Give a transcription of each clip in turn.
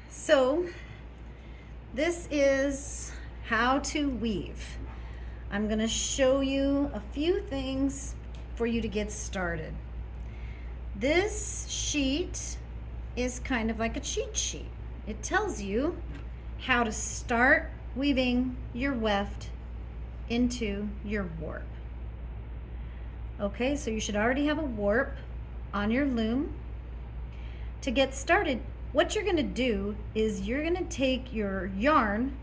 So this is how to weave. I'm going to show you a few things for you to get started. This sheet is kind of like a cheat sheet. It tells you how to start weaving your weft into your warp. Okay, so you should already have a warp on your loom. To get started, what you're going to do is you're going to take your yarn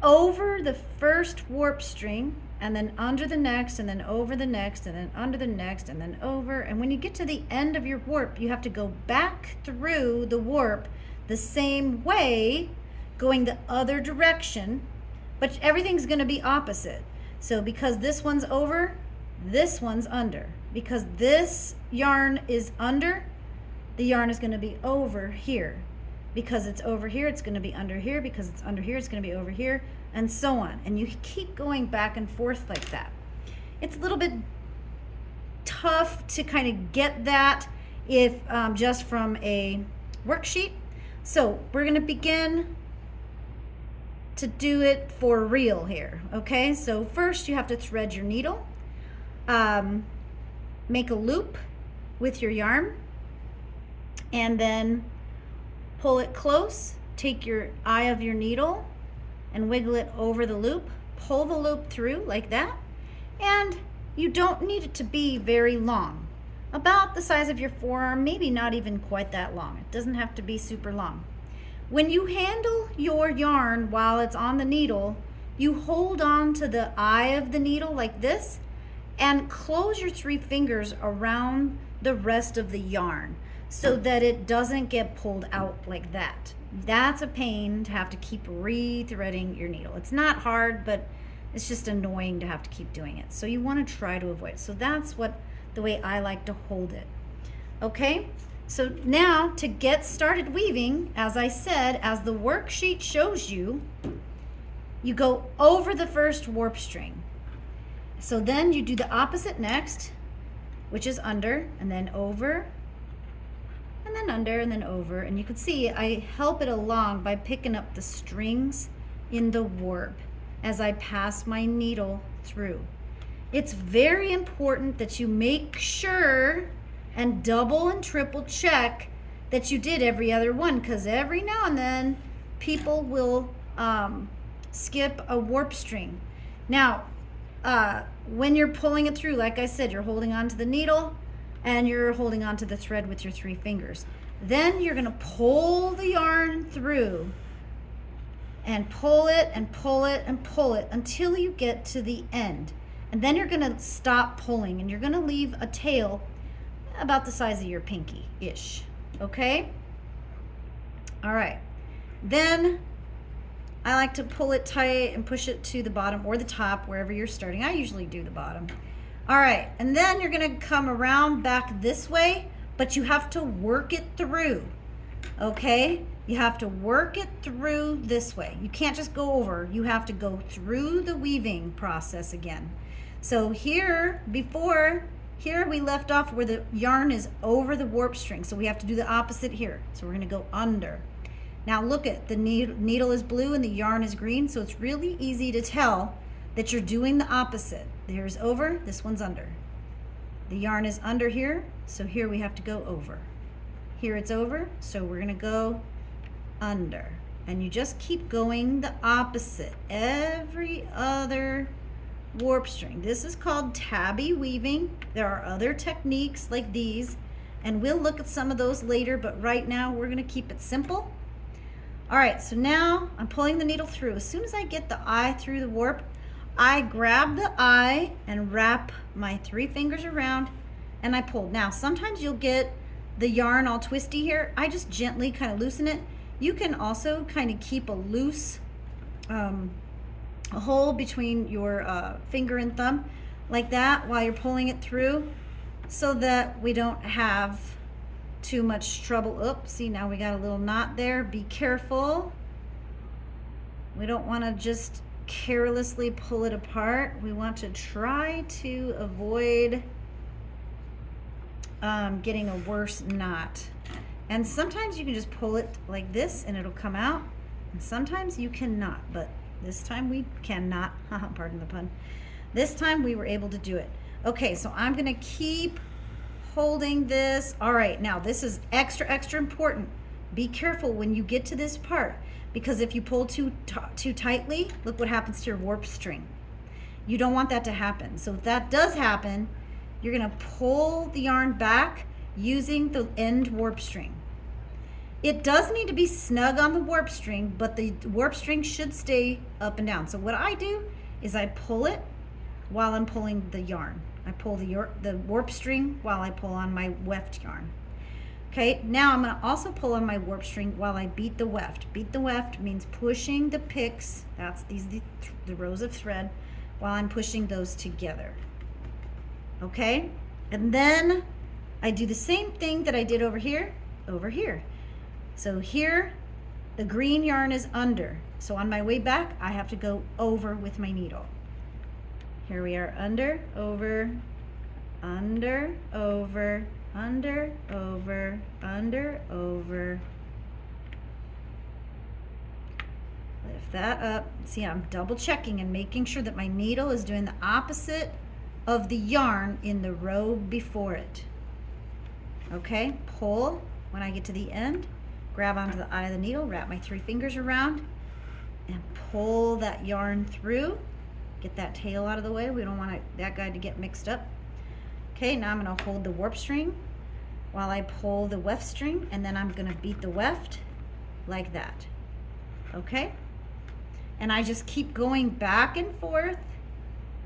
over the first warp string and then under the next and then over the next and then under the next and then over. And when you get to the end of your warp, you have to go back through the warp the same way, going the other direction, but everything's going to be opposite. So because this one's over, this one's under. Because this yarn is under, the yarn is going to be over here. Because it's over here, it's going to be under here. Because it's under here, it's going to be over here, and so on. And you keep going back and forth like that. It's a little bit tough to kind of get that if just from a worksheet. So we're going to begin to do it for real here. Okay, so first you have to thread your needle. Make a loop with your yarn. And then pull it close, take your eye of your needle and wiggle it over the loop, pull the loop through like that, and you don't need it to be very long. About the size of your forearm, maybe not even quite that long. It doesn't have to be super long. When you handle your yarn while it's on the needle, you hold on to the eye of the needle like this and close your 3 fingers around the rest of the yarn, so that it doesn't get pulled out like that. That's a pain to have to keep re-threading your needle. It's not hard, but it's just annoying to have to keep doing it. So you want to try to avoid it. So that's the way I like to hold it. Okay, so now to get started weaving, as I said, as the worksheet shows you, you go over the first warp string. So then you do the opposite next, which is under, and then over, and then under, and then over. And you can see I help it along by picking up the strings in the warp as I pass my needle through. It's very important that you make sure and double and triple check that you did every other one, because every now and then people will skip a warp string. Now, when you're pulling it through, like I said, you're holding on to the needle and you're holding on to the thread with your 3 fingers. Then you're going to pull the yarn through and pull it and pull it and pull it until you get to the end. And then you're going to stop pulling and you're going to leave a tail about the size of your pinky-ish. Okay? All right. Then I like to pull it tight and push it to the bottom or the top, wherever you're starting. I usually do the bottom. All right, and then you're gonna come around back this way, but you have to work it through, okay? You have to work it through this way. You can't just go over. You have to go through the weaving process again. So here we left off where the yarn is over the warp string, so we have to do the opposite here. So we're gonna go under. Now look at, the needle is blue and the yarn is green, so it's really easy to tell that you're doing the opposite. There's over, this one's under. The yarn is under here, so here we have to go over. Here it's over, so we're gonna go under. And you just keep going the opposite every other warp string. This is called tabby weaving. There are other techniques like these, and we'll look at some of those later, but right now we're gonna keep it simple. All right, so now I'm pulling the needle through. As soon as I get the eye through the warp, I grab the eye and wrap my 3 fingers around and I pull. Now, sometimes you'll get the yarn all twisty here. I just gently kind of loosen it. You can also kind of keep a loose a hole between your finger and thumb like that while you're pulling it through, so that we don't have too much trouble. Oops, see, now we got a little knot there. Be careful. We don't want to just carelessly pull it apart. We want to try to avoid getting a worse knot. And sometimes you can just pull it like this and it'll come out. And sometimes you cannot, but this time we cannot. Pardon the pun. This time we were able to do it. Okay, so I'm gonna keep holding this. All right, now this is extra, extra important. Be careful when you get to this part, because if you pull too tightly, look what happens to your warp string. You don't want that to happen. So if that does happen, you're gonna pull the yarn back using the end warp string. It does need to be snug on the warp string, but the warp string should stay up and down. So what I do is I pull it while I'm pulling the yarn. I pull the warp string while I pull on my weft yarn. Okay, now I'm gonna also pull on my warp string while I beat the weft. Beat the weft means pushing the picks, that's the rows of thread, while I'm pushing those together. Okay, and then I do the same thing that I did over here. So here, the green yarn is under. So on my way back, I have to go over with my needle. Here we are, under, over, under, over, under, over, under, over. Lift that up. See, I'm double checking and making sure that my needle is doing the opposite of the yarn in the row before it. Okay, pull when I get to the end, grab onto the eye of the needle, wrap my 3 fingers around, and pull that yarn through. Get that tail out of the way. We don't want that guy to get mixed up. Okay, now I'm going to hold the warp string while I pull the weft string, and then I'm going to beat the weft like that. Okay? And I just keep going back and forth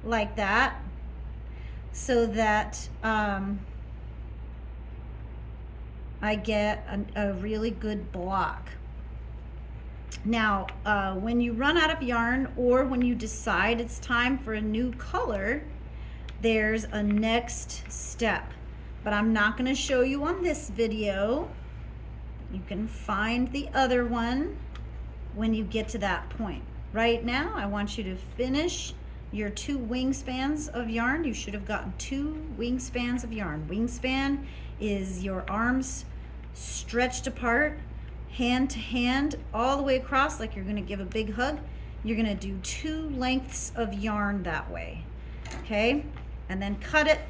like that so that I get a really good block. Now, when you run out of yarn or when you decide it's time for a new color, there's a next step. But I'm not going to show you on this video. You can find the other one when you get to that point. Right now, I want you to finish your 2 wingspans of yarn. You should have gotten 2 wingspans of yarn. Wingspan is your arms stretched apart, hand to hand, all the way across like you're going to give a big hug. You're going to do 2 lengths of yarn that way. Okay? And then cut it,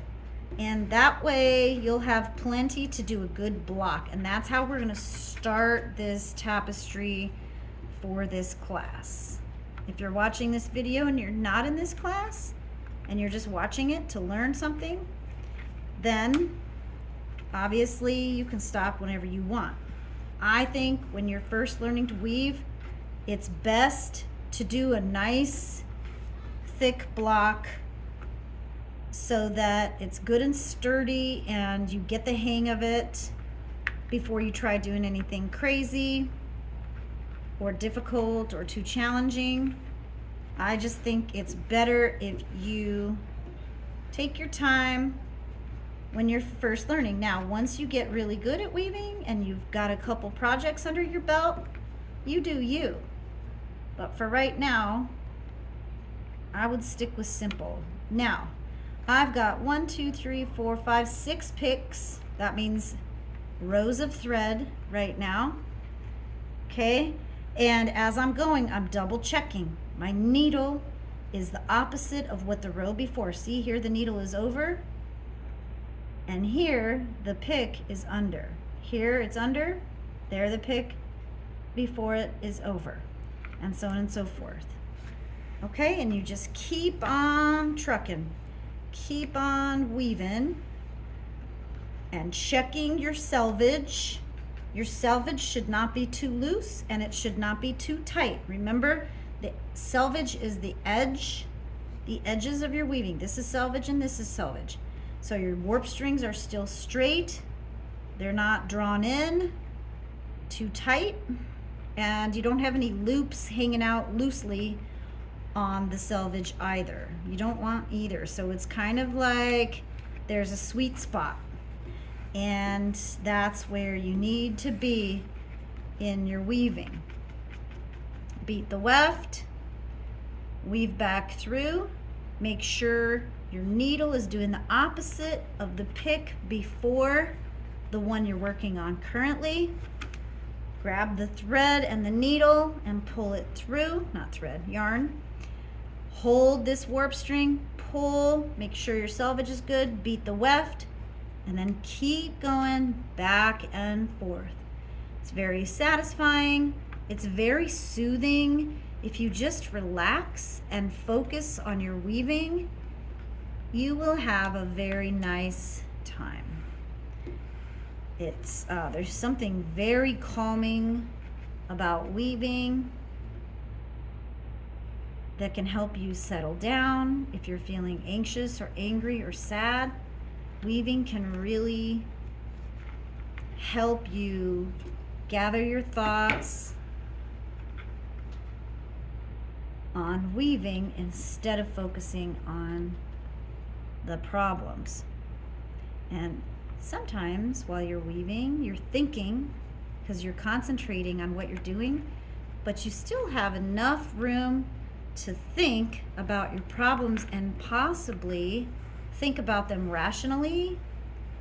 and that way you'll have plenty to do a good block. And that's how we're going to start this tapestry for this class. If you're watching this video and you're not in this class and you're just watching it to learn something, then obviously you can stop whenever you want. I think when you're first learning to weave, it's best to do a nice thick block so that it's good and sturdy and you get the hang of it before you try doing anything crazy or difficult or too challenging. I just think it's better if you take your time when you're first learning. Now, once you get really good at weaving and you've got a couple projects under your belt, you do you. But for right now, I would stick with simple. Now, I've got 1, 2, 3, 4, 5, 6 picks. That means rows of thread right now. Okay, and as I'm going, I'm double checking. My needle is the opposite of what the row before. See, here the needle is over, and here the pick is under. Here it's under, there the pick before it is over, and so on and so forth. Okay, and you just keep on trucking, keep on weaving and checking your selvage. Your selvage should not be too loose and it should not be too tight. Remember, the selvage is the edge, the edges of your weaving. This is selvage and this is selvage. So your warp strings are still straight. They're not drawn in too tight, and you don't have any loops hanging out loosely on the selvage either. You don't want either. So it's kind of like there's a sweet spot, and that's where you need to be in your weaving. Beat the weft, weave back through, make sure your needle is doing the opposite of the pick before the one you're working on currently. Grab the thread and the needle and pull it through, not thread, yarn. Hold this warp string, pull, make sure your selvage is good, beat the weft, and then keep going back and forth. It's very satisfying. It's very soothing. If you just relax and focus on your weaving, you will have a very nice time. It's there's something very calming about weaving that can help you settle down. If you're feeling anxious or angry or sad, weaving can really help you gather your thoughts on weaving instead of focusing on the problems. And sometimes while you're weaving, you're thinking, because you're concentrating on what you're doing, but you still have enough room to think about your problems and possibly think about them rationally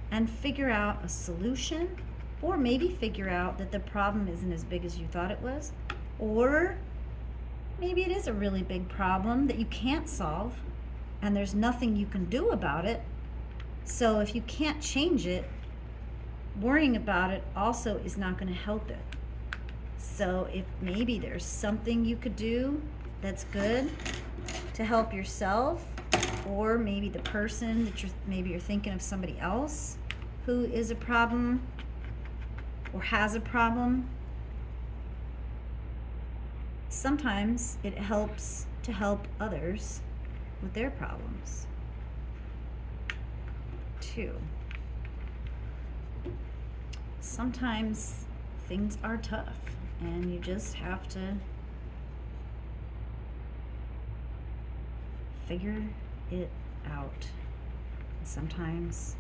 and figure out a solution, or maybe figure out that the problem isn't as big as you thought it was, or maybe it is a really big problem that you can't solve and there's nothing you can do about it. So if you can't change it, worrying about it also is not going to help it. So if maybe there's something you could do that's good to help yourself, or maybe the person that you're thinking of somebody else who is a problem or has a problem. Sometimes it helps to help others with their problems too. Sometimes things are tough and you just have to figure it out. Sometimes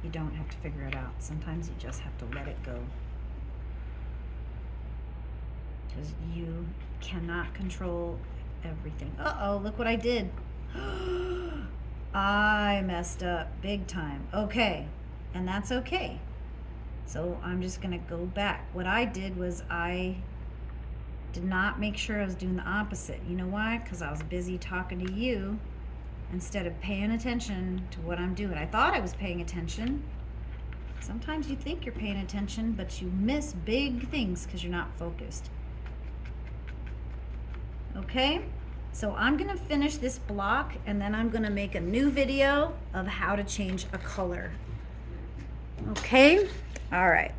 you don't have to figure it out. Sometimes you just have to let it go. Because you cannot control everything. Uh-oh, look what I did. I messed up big time. Okay, and that's okay. So I'm just gonna go back. What I did was I did not make sure I was doing the opposite. You know why? Because I was busy talking to you instead of paying attention to what I'm doing. I thought I was paying attention. Sometimes you think you're paying attention, but you miss big things because you're not focused. Okay, so I'm gonna finish this block and then I'm gonna make a new video of how to change a color. Okay, all right.